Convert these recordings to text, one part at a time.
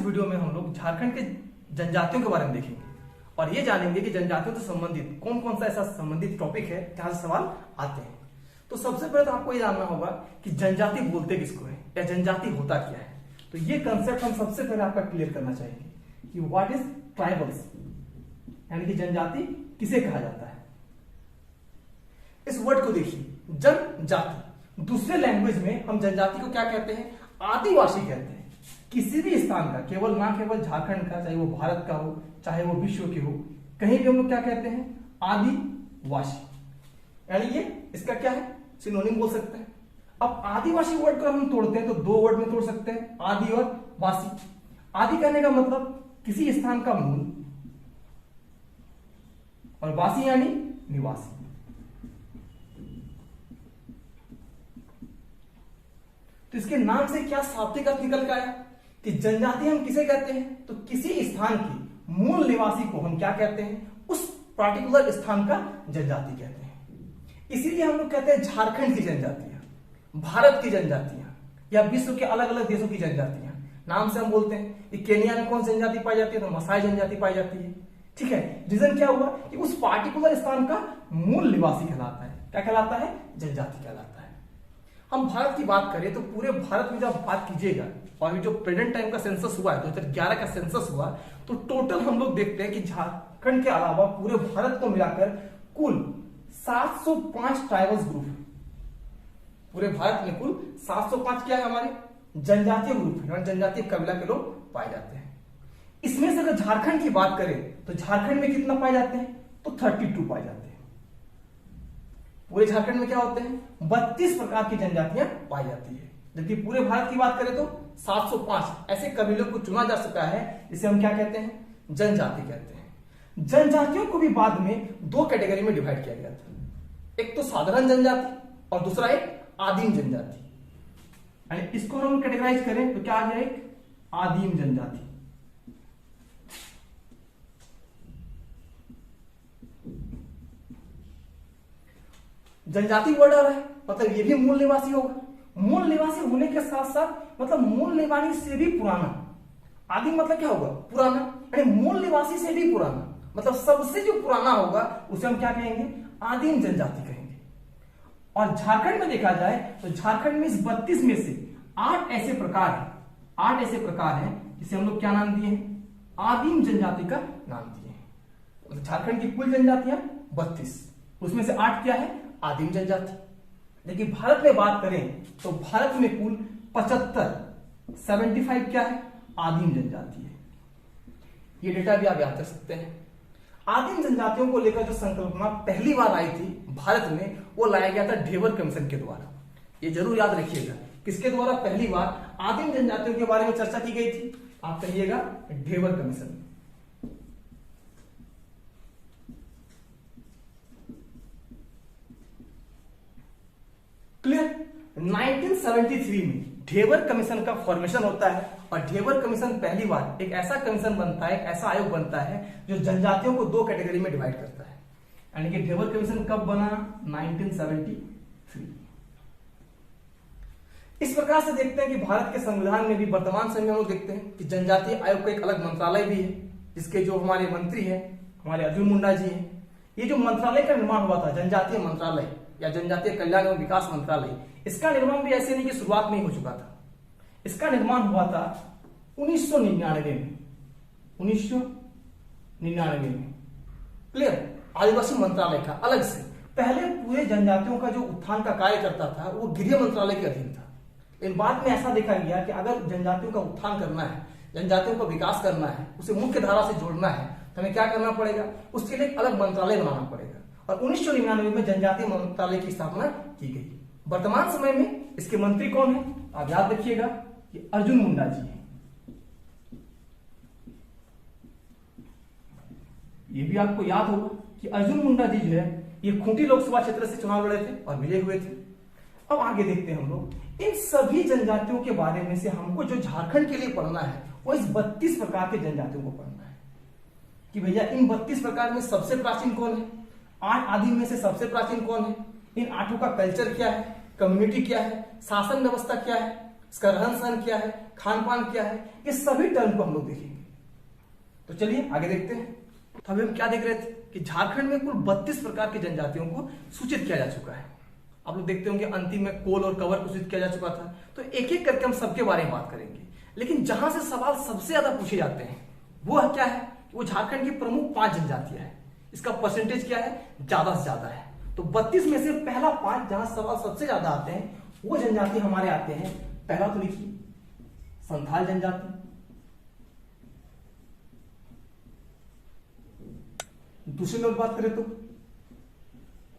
Video में हम लोग झारखंड के जनजातियों के बारे में देखेंगे और ये जानेंगे कि जनजातियों से संबंधित कौन कौन सा ऐसा संबंधित टॉपिक है जहां से सवाल आते हैं। तो सबसे पहले तो आपको ये जानना होगा कि जनजाति बोलते किसको है या जनजाति होता क्या है। तो ये कंसेप्ट हम सबसे पहले आपका क्लियर करना चाहेंगे कि व्हाट इज ट्राइबल्स, यानी कि जनजाति किसे कहा जाता है। इस वर्ड को देखिए, जनजाति। दूसरे लैंग्वेज में हम जनजाति को क्या कहते हैं? आदिवासी कहते हैं। किसी भी स्थान का, केवल ना केवल झारखंड का, चाहे वो भारत का हो चाहे वो विश्व के हो, कहीं भी हम लोग क्या कहते हैं? आदिवासी। यानी ये इसका क्या है? सिनोनिम बोल सकते हैं। अब आदिवासी वर्ड को हम तोड़ते हैं तो दो वर्ड में तोड़ सकते हैं, आदि और वासी। आदि कहने का मतलब किसी स्थान का मूल, और वासी यानी निवासी। तो इसके नाम से क्या शाब्दिक अर्थ निकल के आया कि जनजाति हम किसे कहते हैं? तो किसी स्थान की मूल निवासी को हम क्या कहते हैं? उस पार्टिकुलर स्थान का जनजाति कहते हैं। इसीलिए हम लोग कहते हैं झारखंड की जनजातियां, भारत की जनजातियां या विश्व के अलग अलग देशों की जनजातियां। नाम से हम बोलते हैं कि केनिया में कौन सी जनजाति पाई जाती है? तो मसाई जनजाति पाई जाती है। ठीक है, रीजन क्या हुआ कि उस पार्टिकुलर स्थान का मूल निवासी कहलाता है। क्या कहलाता है? जनजाति कहलाता है। हम भारत की बात करें तो पूरे भारत में जब बात कीजिएगा, और जो प्रेजेंट टाइम का सेंसस हुआ है, 2011 का सेंसस हुआ, तो टोटल हम लोग देखते हैं कि झारखंड के अलावा पूरे भारत को मिलाकर कुल 705 ट्राइबल्स ग्रुप है। पूरे भारत में कुल 705 क्या है? हमारे जनजातीय ग्रुप है, जनजातीय कबीला के लोग पाए जाते हैं। इसमें से अगर झारखंड की बात करें तो झारखंड में कितना पाए जाते हैं? तो 32 पाए जाते हैं। पूरे झारखंड में क्या होते हैं? 32 प्रकार की जनजातियां पाई जाती है। जबकि पूरे भारत की बात करें तो 705 ऐसे कबीलों को चुना जा सका है, जिसे हम क्या कहते हैं? जनजाति कहते हैं। जनजातियों को भी बाद में दो कैटेगरी में डिवाइड किया गया था। एक तो साधारण जनजाति और दूसरा एक आदिम जनजाति। यानी इसको हम कैटेगराइज करें तो क्या आ गया? एक आदिम जनजाति। जनजाति वर्ड आ रहा है, मतलब ये भी मूल निवासी होगा। मूल निवासी होने के साथ साथ मतलब मूल निवासी से भी पुराना। आदिम मतलब क्या होगा? पुराना। यानी मूल निवासी से भी पुराना, मतलब सबसे जो पुराना होगा उसे हम क्या कहेंगे? आदिम जनजाति कहेंगे। और झारखंड में देखा जाए तो झारखंड में इस 32 में से 8 ऐसे प्रकार हैं, 8 ऐसे प्रकार हैं जिसे हम लोग क्या नाम दिए हैं? आदिम जनजाति का नाम दिए हैं। मतलब झारखंड की कुल जनजातियां 32, उसमें से 8 क्या है? आदिम जनजाति। लेकिन भारत में बात करें तो भारत में कुल 75 क्या है? आदिम जनजाति है। ये डेटा भी आप याद कर सकते हैं। आदिम जनजातियों को लेकर जो संकल्पना पहली बार आई थी भारत में, वो लाया गया था ढेबर कमीशन के द्वारा। ये जरूर याद रखिएगा, किसके द्वारा पहली बार आदिम जनजातियों के बारे में चर्चा की गई थी? आप कहिएगा ढेबर कमीशन। क्लियर? 1973 में ढेबर कमीशन का फॉर्मेशन होता है और ढेबर कमीशन पहली बार एक ऐसा कमीशन बनता है, एक ऐसा आयोग बनता है जो जनजातियों को दो कैटेगरी में डिवाइड करता है। यानी कि ढेबर कमीशन कब बना? 1973। इस प्रकार से देखते हैं कि भारत के संविधान में भी वर्तमान समय में हम लोग देखते हैं कि जनजातीय आयोग का एक अलग मंत्रालय भी है, जिसके जो हमारे मंत्री हैं हमारे अर्जुन मुंडा जी हैं। ये जो मंत्रालय का निर्माण हुआ था, जनजातीय मंत्रालय या जनजातीय कल्याण एवं विकास मंत्रालय, इसका निर्माण भी ऐसे नहीं कि शुरुआत में ही हो चुका था। इसका निर्माण हुआ था 1999 में। 1999 में। क्लियर? आदिवासी मंत्रालय का अलग से। पहले पूरे जनजातियों का जो उत्थान का कार्य करता था वो गृह मंत्रालय के अधीन था। लेकिन बाद में ऐसा देखा गया कि अगर जनजातियों का उत्थान करना है, जनजातियों का विकास करना है, उसे मुख्य धारा से जोड़ना है, तो हमें क्या करना पड़ेगा? उसके लिए एक अलग मंत्रालय बनाना पड़ेगा। और 1999 में जनजातीय मंत्रालय की स्थापना की गई। वर्तमान समय में इसके मंत्री कौन है? आप याद रखिएगा कि अर्जुन मुंडा जी हैं। ये भी आपको याद होगा कि अर्जुन मुंडा जी जो है ये खूंटी लोकसभा क्षेत्र से चुनाव लड़े थे और विजय हुए थे। अब आगे देखते हैं हम लोग इन सभी जनजातियों के बारे में से हमको जो झारखंड के लिए पढ़ना है वो इस 32 प्रकार के जनजातियों को पढ़ना है कि भैया इन 32 प्रकार में सबसे प्राचीन कौन है? 8 आदिम में से सबसे प्राचीन कौन है? इन 8 का कल्चर क्या है, कम्युनिटी क्या है, शासन व्यवस्था क्या है, इसका रहन सहन क्या है, खान पान क्या है, ये सभी टर्म को हम लोग देखेंगे। तो चलिए आगे देखते हैं। तो अभी हम क्या देख रहे थे कि झारखंड में कुल 32 प्रकार की जनजातियों को सूचित किया जा चुका है। आप लोग देखते होंगे अंतिम में कोल और कवर को सूचित किया जा चुका था। तो एक एक करके हम सबके बारे में बात करेंगे, लेकिन जहां से सवाल सबसे ज्यादा पूछे जाते हैं वो क्या है, वो झारखंड की प्रमुख 5 जनजातियां हैं। इसका परसेंटेज क्या है, ज्यादा से ज्यादा है। तो 32 में से पहला 5 जहां सवाल सबसे ज्यादा आते हैं वो जनजाति हमारे आते हैं। पहला तो लिखिए संथाल जनजाति, दूसरे नंबर बात करें तो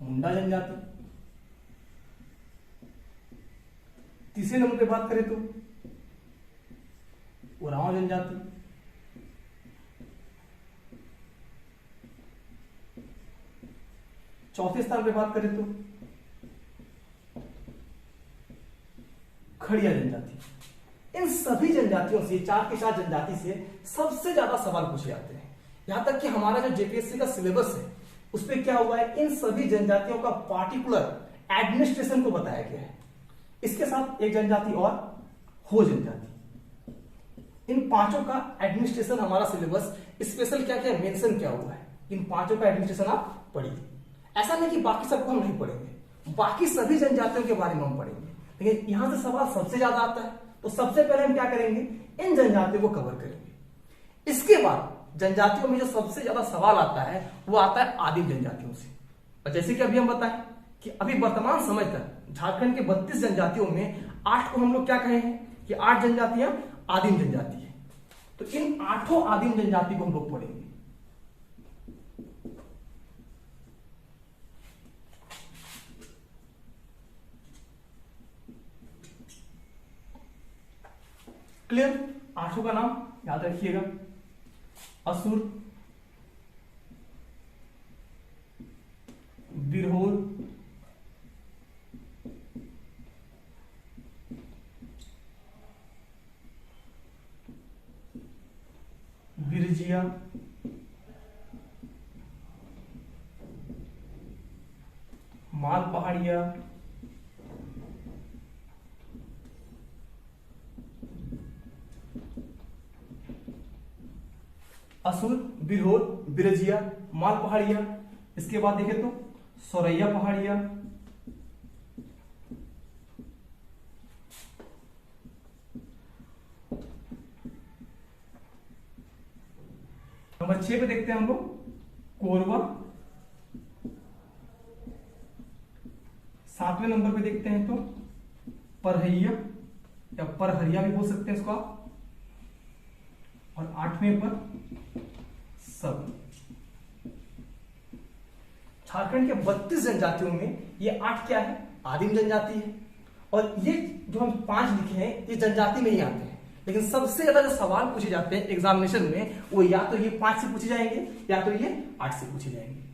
मुंडा जनजाति, तीसरे नंबर पे बात करें तो उरांव जनजाति, चौथे स्थान पे बात करें तो खड़िया जनजाति। इन सभी जनजातियों से, 4 के 4 जनजाति से सबसे ज्यादा सवाल पूछे जाते हैं। यहां तक कि हमारा जो जेपीएससी का सिलेबस है उस पर क्या हुआ है, इन सभी जनजातियों का पार्टिकुलर एडमिनिस्ट्रेशन को बताया गया है। इसके साथ एक जनजाति और हो जनजाति। इन 5 का एडमिनिस्ट्रेशन हमारा सिलेबस स्पेशल क्या क्या मेंशन किया हुआ है। इन 5 का एडमिनिस्ट्रेशन आप पढ़िए। ऐसा नहीं कि बाकी सबको हम नहीं पढ़ेंगे, बाकी सभी जनजातियों के बारे में हम पढ़ेंगे, लेकिन यहां से सवाल सबसे ज्यादा आता है। तो सबसे पहले हम क्या करेंगे, इन जनजातियों को कवर करेंगे। इसके बाद जनजातियों में जो सबसे ज्यादा सवाल आता है वो आता है आदिम जनजातियों से। और जैसे कि अभी हम बताएं कि अभी वर्तमान समय तक झारखंड के 32 जनजातियों में 8 को हम लोग क्या कहे हैं कि 8 जनजातियां आदिम जनजाति है। तो इन 8 आदिम जनजाति को हम लोग पढ़ेंगे। क्लियर? 8 का नाम याद रखिएगा, असुर, बिरहोर, बिरजिया, माल पहाड़िया, असुर, बिरहोर, बिरजिया, माल पहाड़िया। इसके बाद देखें तो सोरैया पहाड़िया, नंबर 6 पे देखते हैं हम लोग कोरवा। 7वें नंबर पे देखते हैं तो परहैया या परहरिया भी बोल सकते हैं इसको आप। और 8वें पर सब। झारखंड के 32 जनजातियों में ये 8 क्या है, आदिम जनजाति है। और ये जो हम 5 लिखे हैं ये जनजाति में ही आते हैं, लेकिन सबसे ज्यादा जो सवाल पूछे जाते हैं एग्जामिनेशन में वो या तो ये 5 से पूछे जाएंगे या तो ये 8 से पूछे जाएंगे।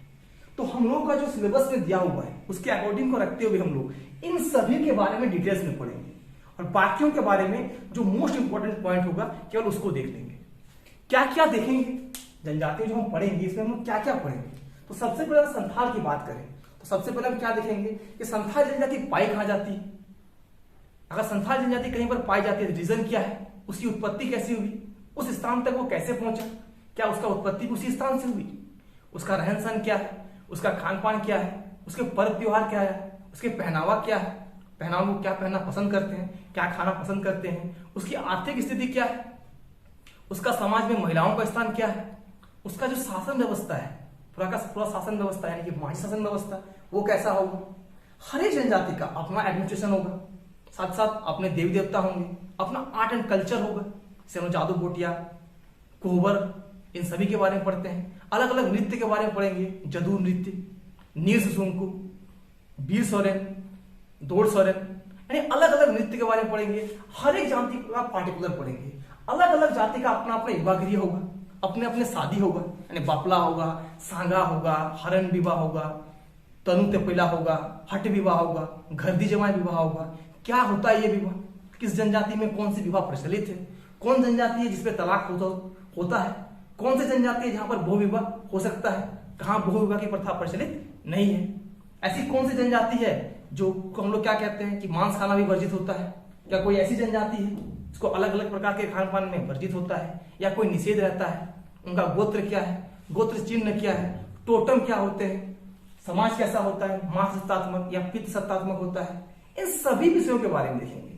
तो हम लोगों का जो सिलेबस में दिया हुआ है उसके अकॉर्डिंग को रखते हुए हम लोग इन सभी के बारे में डिटेल्स में पढ़ेंगे, और बाकियों के बारे में जो मोस्ट इंपॉर्टेंट पॉइंट होगा केवल उसको देख लेंगे। क्या क्या देखेंगे, जनजाति जो हम पढ़ेंगे इसमें हम लोग क्या क्या पढ़ेंगे। तो सबसे पहले संथाल की बात करें तो सबसे पहले हम क्या देखेंगे कि संथाल जनजाति पाई कहां जाती है। अगर संथाल जनजाति कहीं पर पाई जाती है तो रीजन क्या है, उसकी उत्पत्ति कैसी हुई, उस स्थान तक वो कैसे पहुंचा, क्या उसका उत्पत्ति उसी स्थान से हुई, उसका रहन सहन क्या है, उसका खान पान क्या है, उसके पर्व त्योहार क्या है, उसके पहनावा क्या है, पहनावा वो क्या पहनना पसंद करते हैं, क्या खाना पसंद करते हैं, उसकी आर्थिक स्थिति क्या है, उसका समाज में महिलाओं का स्थान क्या है, उसका जो शासन व्यवस्था है पूरा का पूरा शासन व्यवस्था यानी कि माही शासन व्यवस्था वो कैसा होगा। हर एक जनजाति का अपना एडमिनिस्ट्रेशन होगा, साथ साथ अपने देवी देवता होंगे, अपना आर्ट एंड कल्चर होगा, जैसे जादू बोटिया, कोहबर, इन सभी के बारे में पढ़ते हैं। अलग अलग नृत्य के बारे में पढ़ेंगे, जदू नृत्य, नीर्स सुंकू, वीर सोरेन, दौड़ सोरेन, यानी अलग अलग नृत्य के बारे में पढ़ेंगे। हर एक जाति का पार्टिकुलर पढ़ेंगे। अलग अलग जाति का अपना अपना विवाह होगा, अपने अपने शादी होगा, यानी बापला होगा, सांगा होगा, हरण विवाह होगा, तनु तेपैला होगा, हट विवाह होगा, घरदी जमाई विवाह होगा। क्या होता है ये विवाह, किस जनजाति में कौन सी विवाह प्रचलित है, कौन जनजाति है जिसपे तलाक होता है, कौन सी जनजाति है जहां पर बहु विवाह हो सकता है, कहां बहु विवाह की प्रथा प्रचलित नहीं है। ऐसी कौन सी जनजाति है जो हम लोग क्या कहते हैं कि मांस खाना भी वर्जित होता है, क्या कोई ऐसी जनजाति है इसको अलग अलग प्रकार के खान पान में वर्जित होता है या कोई निषेध रहता है, उनका गोत्र क्या है, गोत्र चिन्ह क्या है, टोटम क्या होते हैं, समाज कैसा होता है, मास सत्तात्मक या पित्त सत्तात्मक होता है, इन सभी विषयों के बारे में देखेंगे।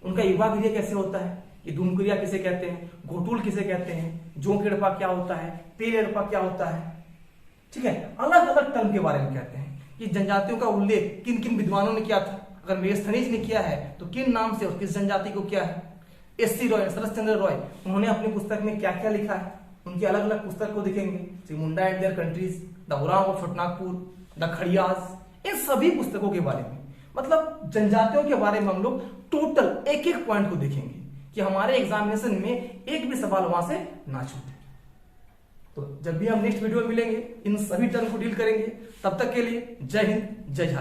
उनका युवा क्रिया कैसे होता है, ये धूम क्रिया किसे कहते हैं, घोटुल किसे कहते हैं, जोंकेड़पा क्या होता है, पेड़पा क्या होता है, ठीक है। अलग अलग टर्म के बारे में कहते हैं कि जनजातियों का उल्लेख किन किन विद्वानों ने किया था, अगर मेस्थनीज ने किया है तो किन नाम से और किस जनजाति को किया है। एस.सी. रॉय, शरद चंद्र रॉय, उन्होंने अपनी पुस्तक में क्या क्या लिखा है, उनकी अलग अलग पुस्तक को देखेंगे। Munda and their countries, the Oraon of Chotanagpur, the Kharias, इन सभी पुस्तकों के बारे में, मतलब जनजातियों के बारे में हम लोग टोटल एक एक पॉइंट को देखेंगे कि हमारे एग्जामिनेशन में एक भी सवाल वहां से ना छूटे। तो जब भी हम नेक्स्ट वीडियो में मिलेंगे इन सभी टर्म को डील करेंगे। तब तक के लिए जय हिंद, जय झारखंड।